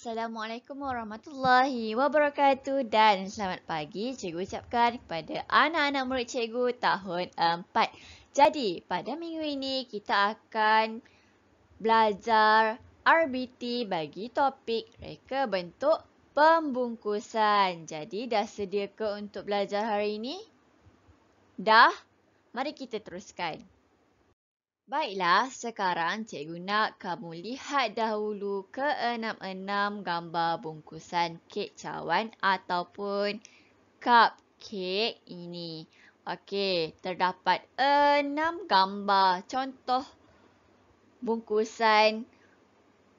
Assalamualaikum warahmatullahi wabarakatuh dan selamat pagi cikgu ucapkan kepada anak-anak murid cikgu tahun 4. Jadi pada minggu ini kita akan belajar RBT bagi topik reka bentuk pembungkusan. Jadi dah sedia ke untuk belajar hari ini? Dah? Mari kita teruskan. Baiklah, sekarang cikgu nak kamu lihat dahulu ke-6 gambar bungkusan kek cawan ataupun cupcake ini. Okey, terdapat 6 gambar contoh bungkusan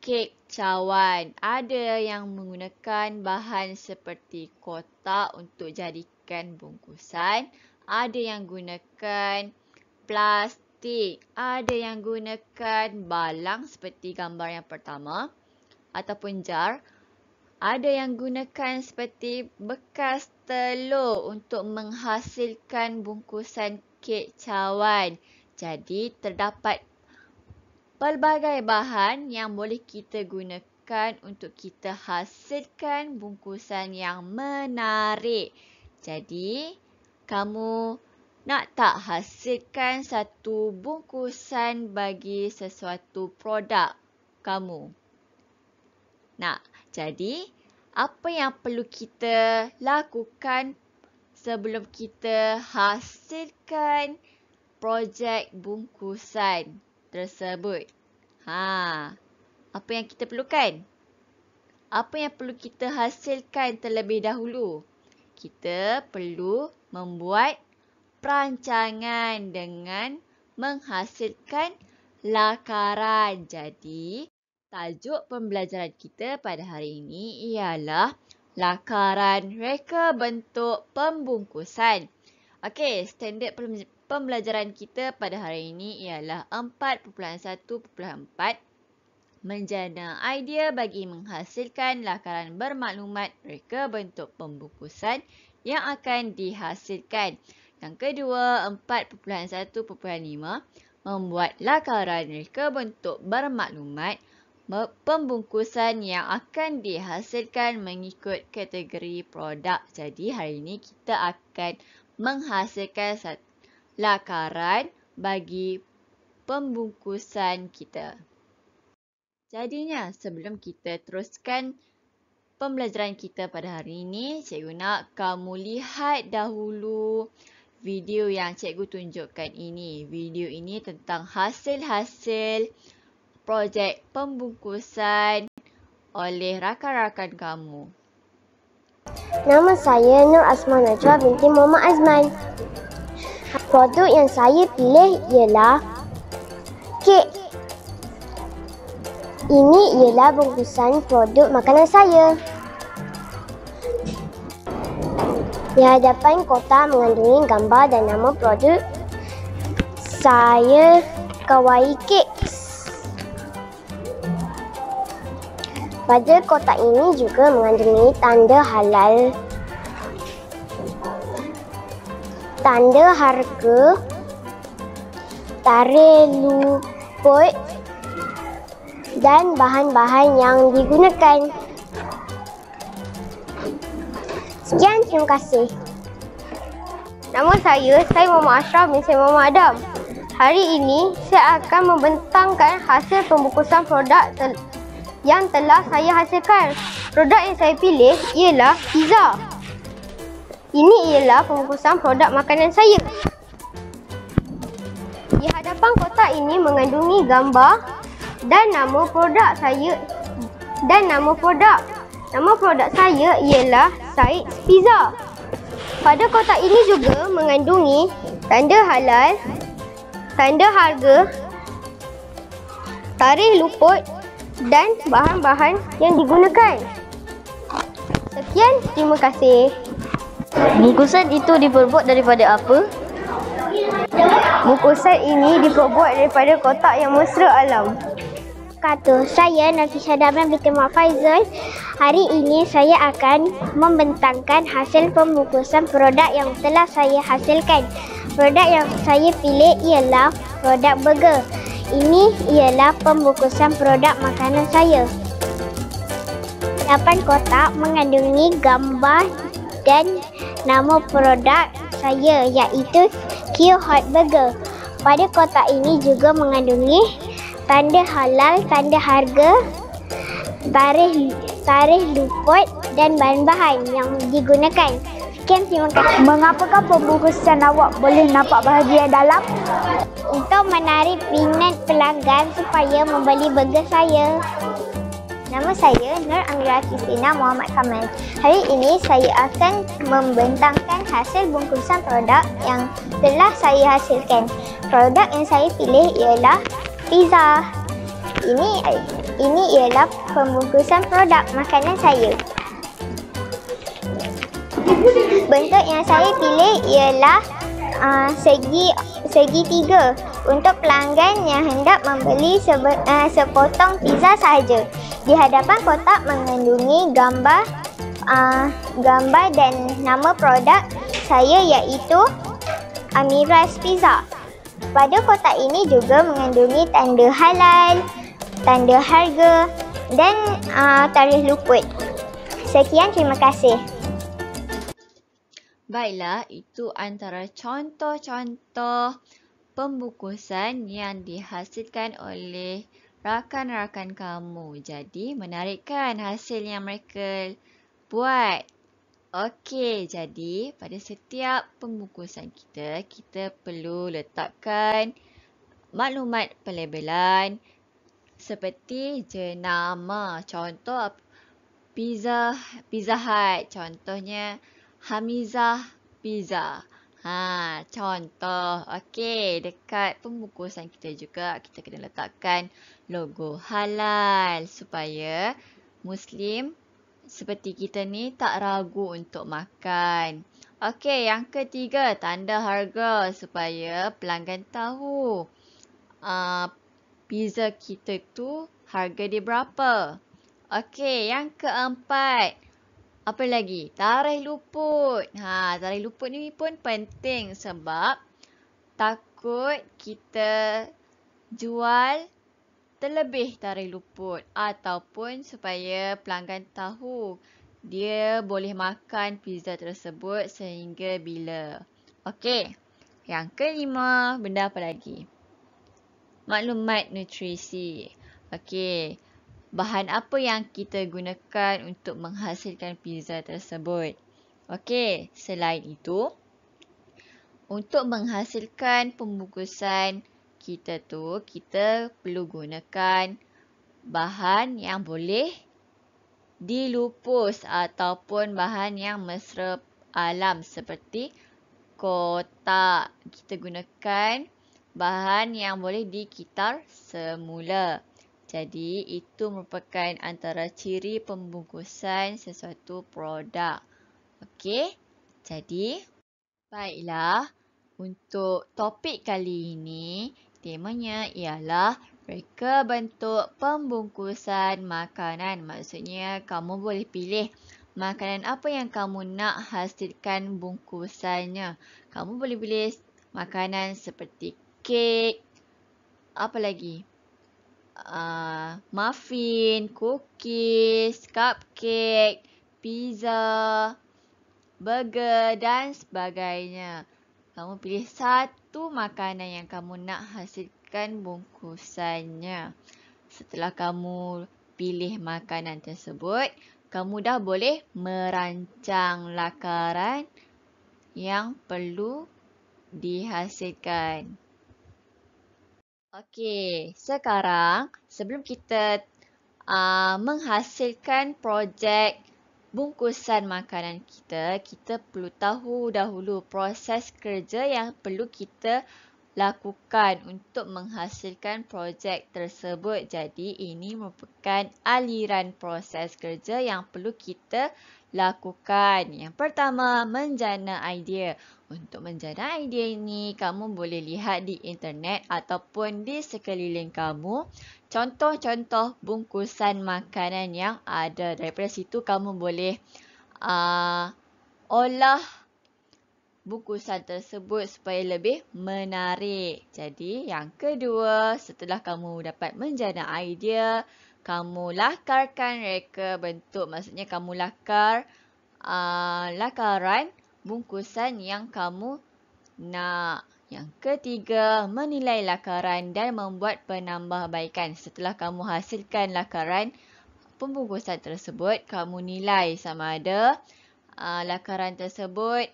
kek cawan. Ada yang menggunakan bahan seperti kotak untuk jadikan bungkusan. Ada yang gunakan plastik. Ada yang gunakan balang seperti gambar yang pertama ataupun jar. Ada yang gunakan seperti bekas telur untuk menghasilkan bungkusan kek cawan. Jadi terdapat pelbagai bahan yang boleh kita gunakan untuk kita hasilkan bungkusan yang menarik. Jadi kamu nak tak hasilkan satu bungkusan bagi sesuatu produk kamu? Nak. Jadi, apa yang perlu kita lakukan sebelum kita hasilkan projek bungkusan tersebut? Apa yang kita perlukan? Apa yang perlu kita hasilkan terlebih dahulu? Kita perlu membuat perancangan dengan menghasilkan lakaran. Jadi, tajuk pembelajaran kita pada hari ini ialah lakaran reka bentuk pembungkusan. Okey, standard pembelajaran kita pada hari ini ialah 4.1.4 menjana idea bagi menghasilkan lakaran bermaklumat reka bentuk pembungkusan yang akan dihasilkan. Yang kedua, 4.1.5 membuat lakaran reka bentuk bermaklumat pembungkusan yang akan dihasilkan mengikut kategori produk. Jadi hari ini kita akan menghasilkan lakaran bagi pembungkusan kita. Jadinya sebelum kita teruskan pembelajaran kita pada hari ini, cikgu nak kamu lihat dahulu video yang cikgu tunjukkan ini. Video ini tentang hasil-hasil projek pembungkusan oleh rakan-rakan kamu. Nama saya Nur Asma Najwa binti Muhammad Azman. Produk yang saya pilih ialah kek. Ini ialah bungkusan produk makanan saya. Di hadapan kotak mengandungi gambar dan nama produk saya, Kawaii Cakes. Pada kotak ini juga mengandungi tanda halal, tanda harga, tarikh luput dan bahan-bahan yang digunakan. Sekian, terima kasih. Nama saya Muhammad Ashraf bin Muhammad Adam. Hari ini saya akan membentangkan hasil pembungkusan produk yang telah saya hasilkan. Produk yang saya pilih ialah pizza. Ini ialah pembungkusan produk makanan saya. Di hadapan kotak ini mengandungi gambar dan nama produk saya dan nama produk. Nama produk saya ialah Said's Pizza. Pada kotak ini juga mengandungi tanda halal, tanda harga, tarikh luput dan bahan-bahan yang digunakan. Sekian, terima kasih. Bungkusan itu diperbuat daripada apa? Bungkusan ini diperbuat daripada kotak yang mesra alam. Saya Nafisah Damran binti Mak Faizal. Hari ini saya akan membentangkan hasil pembungkusan produk yang telah saya hasilkan. Produk yang saya pilih ialah produk burger. Ini ialah pembungkusan produk makanan saya. hadapan kotak mengandungi gambar dan nama produk saya iaitu Q Hot Burger. Pada kotak ini juga mengandungi tanda halal, tanda harga, tarikh luput dan bahan-bahan yang digunakan. Sekian, terima kasih. Mengapakah pembungkusan awak boleh nampak bahagian dalam? Untuk menarik minat pelanggan supaya membeli burger saya. Nama saya Nur Amira Kristina Muhammad Kamal. Hari ini saya akan membentangkan hasil bungkusan produk yang telah saya hasilkan. Produk yang saya pilih ialah pizza. Ini ialah pembungkusan produk makanan saya. Bentuk yang saya pilih ialah segi tiga untuk pelanggan yang hendak membeli sepotong pizza sahaja. Di hadapan kotak mengandungi gambar dan nama produk saya iaitu Amira's Pizza. Pada kotak ini juga mengandungi tanda halal, tanda harga dan tarikh luput. Sekian, terima kasih. Baiklah, itu antara contoh-contoh pembungkusan yang dihasilkan oleh rakan-rakan kamu. Jadi, menarikkan hasil yang mereka buat. Okey, jadi pada setiap pembungkusan kita perlu letakkan maklumat pelabelan seperti jenama. Contoh Pizza Hut. Contohnya Hamizah Pizza. Contoh. Okey, dekat pembungkusan kita juga kita kena letakkan logo halal supaya Muslim seperti kita ni tak ragu untuk makan. Okey, yang ketiga, tanda harga supaya pelanggan tahu pizza kita tu harga dia berapa. Okey, yang keempat, apa lagi? Tarikh luput. Tarikh luput ni pun penting sebab takut kita jual terlebih tarikh luput ataupun supaya pelanggan tahu dia boleh makan pizza tersebut sehingga bila. Okey. Yang kelima, benda apa lagi? Maklumat nutrisi. Okey. Bahan apa yang kita gunakan untuk menghasilkan pizza tersebut. Okey, selain itu, untuk menghasilkan pembungkusan kita perlu gunakan bahan yang boleh dilupus ataupun bahan yang mesra alam seperti kotak. Kita gunakan bahan yang boleh dikitar semula. Jadi, itu merupakan antara ciri pembungkusan sesuatu produk. Okey, jadi baiklah, untuk topik kali ini, temanya ialah reka bentuk pembungkusan makanan. Maksudnya, kamu boleh pilih makanan apa yang kamu nak hasilkan bungkusannya. Kamu boleh pilih makanan seperti kek, apa lagi? Muffin, cookies, cupcake, pizza, burger dan sebagainya. Kamu pilih satu makanan yang kamu nak hasilkan bungkusannya. Setelah kamu pilih makanan tersebut, kamu dah boleh merancang lakaran yang perlu dihasilkan. Okey, sekarang sebelum kita menghasilkan projek bungkusan makanan kita perlu tahu dahulu proses kerja yang perlu kita lakukan untuk menghasilkan projek tersebut. Jadi, ini merupakan aliran proses kerja yang perlu kita lakukan. Yang pertama, menjana idea. Untuk menjana idea ini, kamu boleh lihat di internet ataupun di sekeliling kamu contoh-contoh bungkusan makanan yang ada. Daripada situ, kamu boleh olah bungkusan tersebut supaya lebih menarik. Jadi, yang kedua, setelah kamu dapat menjana idea, kamu lakarkan reka bentuk. Maksudnya kamu lakar lakaran bungkusan yang kamu nak. Yang ketiga, menilai lakaran dan membuat penambahbaikan. Setelah kamu hasilkan lakaran pembungkusan tersebut, kamu nilai sama ada lakaran tersebut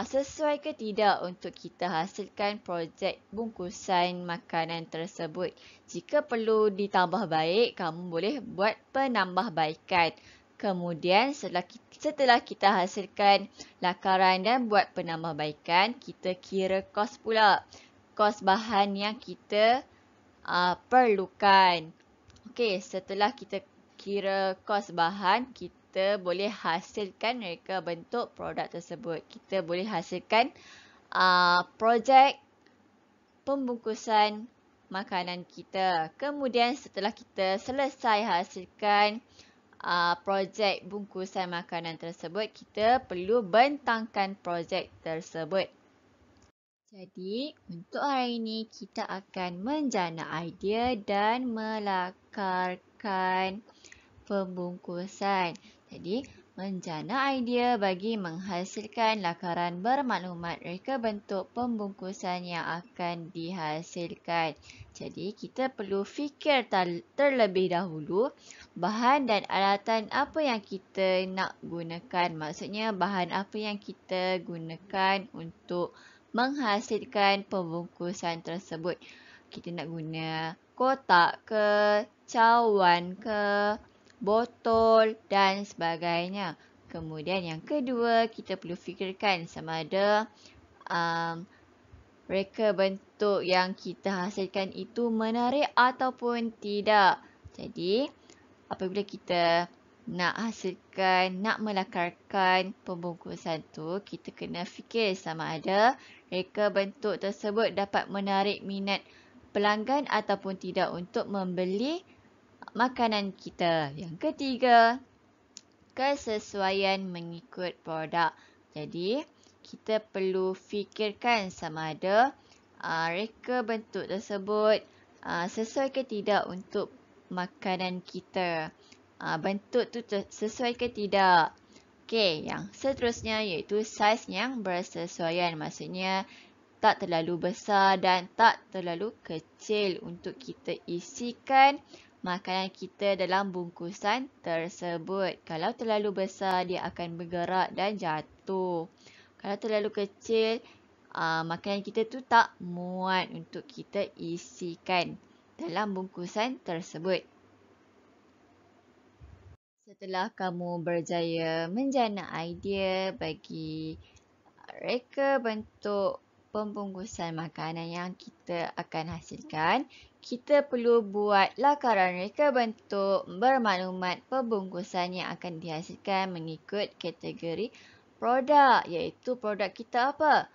sesuai ke tidak untuk kita hasilkan projek bungkusan makanan tersebut. Jika perlu ditambah baik, kamu boleh buat penambahbaikan. Kemudian setelah kita hasilkan lakaran dan buat penambahbaikan, kita kira kos pula. Kos bahan yang kita perlukan. Okey, setelah kita kira kos bahan, kita boleh hasilkan reka bentuk produk tersebut. Kita boleh hasilkan projek pembungkusan makanan kita. Kemudian setelah kita selesai hasilkan projek bungkusan makanan tersebut, kita perlu bentangkan projek tersebut. Jadi, untuk hari ini kita akan menjana idea dan melakarkan pembungkusan. Jadi, menjana idea bagi menghasilkan lakaran bermaklumat reka bentuk pembungkusan yang akan dihasilkan. Jadi, kita perlu fikir terlebih dahulu bahan dan alatan apa yang kita nak gunakan. Maksudnya, bahan apa yang kita gunakan untuk menghasilkan pembungkusan tersebut. Kita nak guna kotak ke, cawan ke, botol dan sebagainya. Kemudian yang kedua, kita perlu fikirkan sama ada reka bentuk yang kita hasilkan itu menarik ataupun tidak. Jadi, apabila kita nak melakarkan pembungkusan tu, kita kena fikir sama ada reka bentuk tersebut dapat menarik minat pelanggan ataupun tidak untuk membeli makanan kita. Yang ketiga, kesesuaian mengikut produk. Jadi, kita perlu fikirkan sama ada reka bentuk tersebut sesuai ke tidak untuk makanan kita. Bentuk tu sesuai ke tidak. Okey, yang seterusnya iaitu saiz yang bersesuaian. Maksudnya tak terlalu besar dan tak terlalu kecil untuk kita isikan makanan kita dalam bungkusan tersebut. Kalau terlalu besar, dia akan bergerak dan jatuh. Kalau terlalu kecil, makanan kita tu tak muat untuk kita isikan dalam bungkusan tersebut. Setelah kamu berjaya menjana idea bagi reka bentuk pembungkusan makanan yang kita akan hasilkan, kita perlu buat lakaran reka bentuk bermaklumat pembungkusan yang akan dihasilkan mengikut kategori produk, iaitu produk kita apa?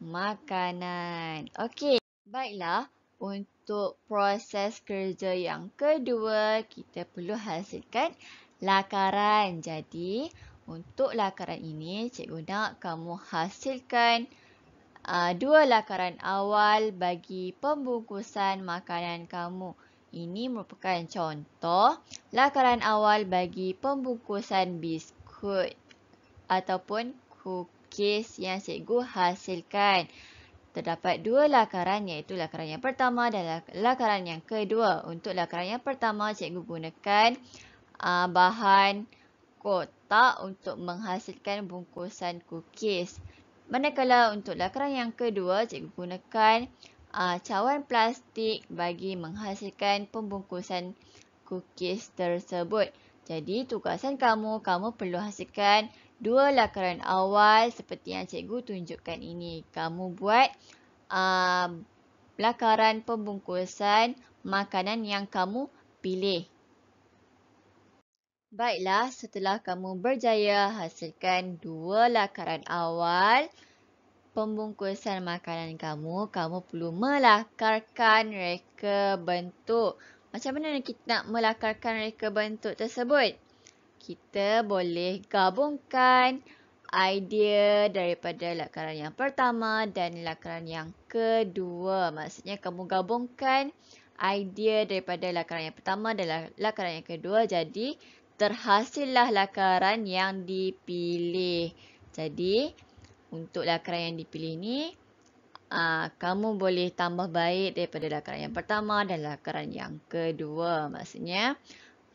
Makanan. Okey, baiklah. Untuk proses kerja yang kedua, kita perlu hasilkan lakaran. Jadi, untuk lakaran ini, cikgu nak kamu hasilkan dua lakaran awal bagi pembungkusan makanan kamu. Ini merupakan contoh lakaran awal bagi pembungkusan biskut ataupun cookies yang cikgu hasilkan. Terdapat dua lakaran, iaitu lakaran yang pertama dan lakaran yang kedua. Untuk lakaran yang pertama, cikgu gunakan bahan kotak untuk menghasilkan bungkusan cookies. Manakala untuk lakaran yang kedua, cikgu gunakan cawan plastik bagi menghasilkan pembungkusan cookies tersebut. Jadi, tugasan kamu perlu hasilkan dua lakaran awal seperti yang cikgu tunjukkan ini. Kamu buat lakaran pembungkusan makanan yang kamu pilih. Baiklah, setelah kamu berjaya hasilkan dua lakaran awal pembungkusan makanan kamu, kamu perlu melakarkan reka bentuk. Macam mana kita nak melakarkan reka bentuk tersebut? Kita boleh gabungkan idea daripada lakaran yang pertama dan lakaran yang kedua. Maksudnya kamu gabungkan idea daripada lakaran yang pertama dan lakaran yang kedua. Jadi, terhasillah lakaran yang dipilih. Jadi, untuk lakaran yang dipilih ni, kamu boleh tambah baik daripada lakaran yang pertama dan lakaran yang kedua. Maksudnya,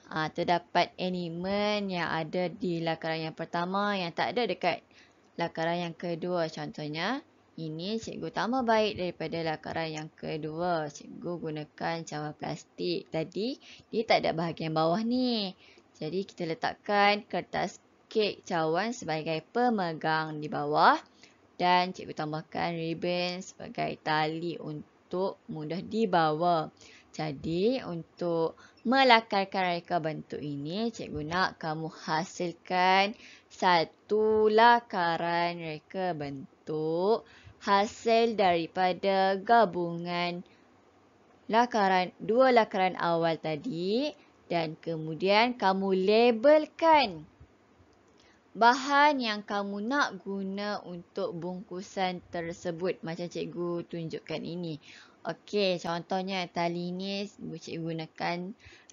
terdapat elemen yang ada di lakaran yang pertama yang tak ada dekat lakaran yang kedua. Contohnya, ini cikgu tambah baik daripada lakaran yang kedua. Cikgu gunakan cawan plastik. Tadi, dia tak ada bahagian bawah ni. Jadi, kita letakkan kertas kek cawan sebagai pemegang di bawah. Dan cikgu tambahkan ribbon sebagai tali untuk mudah dibawa. Jadi, untuk melakarkan reka bentuk ini, cikgu nak kamu hasilkan satu lakaran reka bentuk hasil daripada gabungan dua lakaran awal tadi, dan kemudian kamu labelkan bahan yang kamu nak guna untuk bungkusan tersebut. Macam cikgu tunjukkan ini. Okey, contohnya tali ni cikgu gunakan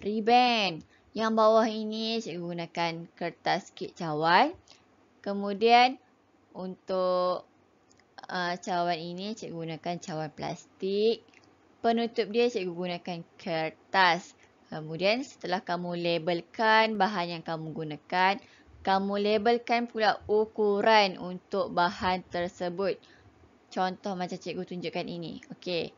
ribbon. Yang bawah ini cikgu gunakan kertas kek cawan. Kemudian untuk cawan ini cikgu gunakan cawan plastik. Penutup dia cikgu gunakan kertas. Kemudian setelah kamu labelkan bahan yang kamu gunakan, kamu labelkan pula ukuran untuk bahan tersebut. Contoh macam cikgu tunjukkan ini. Okey.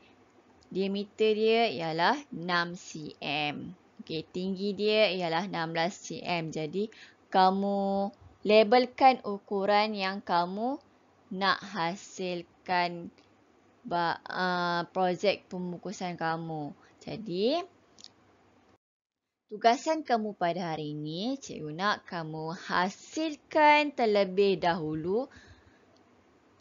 Diameter dia ialah 6 cm. Okey, tinggi dia ialah 16 cm. Jadi, kamu labelkan ukuran yang kamu nak hasilkan projek pembungkusan kamu. Jadi, tugasan kamu pada hari ini, cikgu nak kamu hasilkan terlebih dahulu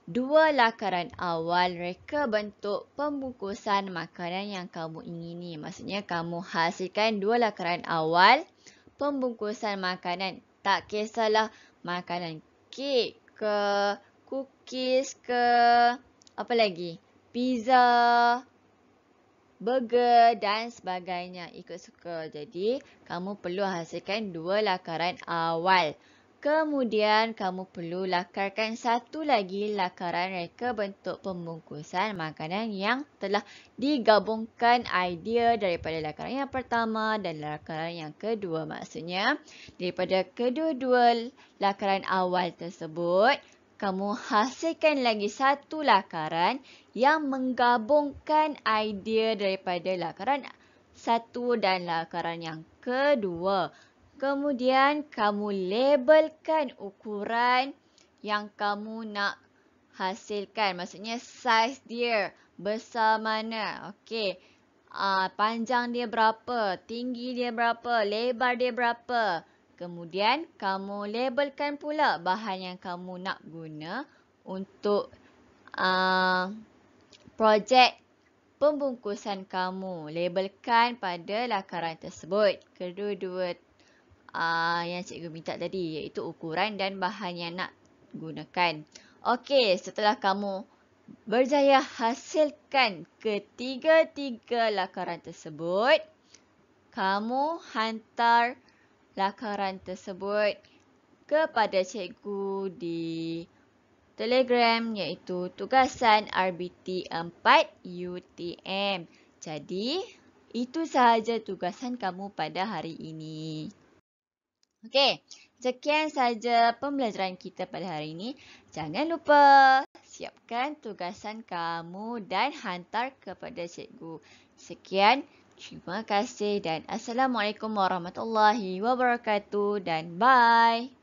dua lakaran awal reka bentuk pembungkusan makanan yang kamu ingini. Maksudnya kamu hasilkan dua lakaran awal pembungkusan makanan. Tak kisahlah makanan kek ke, cookies ke, apa lagi? Pizza, burger dan sebagainya, ikut suka. Jadi, kamu perlu hasilkan dua lakaran awal. Kemudian, kamu perlu lakarkan satu lagi lakaran reka bentuk pembungkusan makanan yang telah digabungkan idea daripada lakaran yang pertama dan lakaran yang kedua. Maksudnya, daripada kedua-dua lakaran awal tersebut, kamu hasilkan lagi satu lakaran yang menggabungkan idea daripada lakaran satu dan lakaran yang kedua. Kemudian, kamu labelkan ukuran yang kamu nak hasilkan. Maksudnya, saiz dia besar mana. Okey. Panjang dia berapa, tinggi dia berapa, lebar dia berapa. Kemudian, kamu labelkan pula bahan yang kamu nak guna untuk projek pembungkusan kamu. Labelkan pada lakaran tersebut. Kedua-dua yang cikgu minta tadi, iaitu ukuran dan bahan yang nak gunakan. Okey, setelah kamu berjaya hasilkan ketiga-tiga lakaran tersebut, kamu hantar lakaran tersebut kepada cikgu di Telegram, iaitu tugasan RBT 4 UTM. Jadi, itu sahaja tugasan kamu pada hari ini. Okey, sekian sahaja pembelajaran kita pada hari ini. Jangan lupa siapkan tugasan kamu dan hantar kepada cikgu. Sekian, terima kasih dan Assalamualaikum warahmatullahi wabarakatuh dan bye.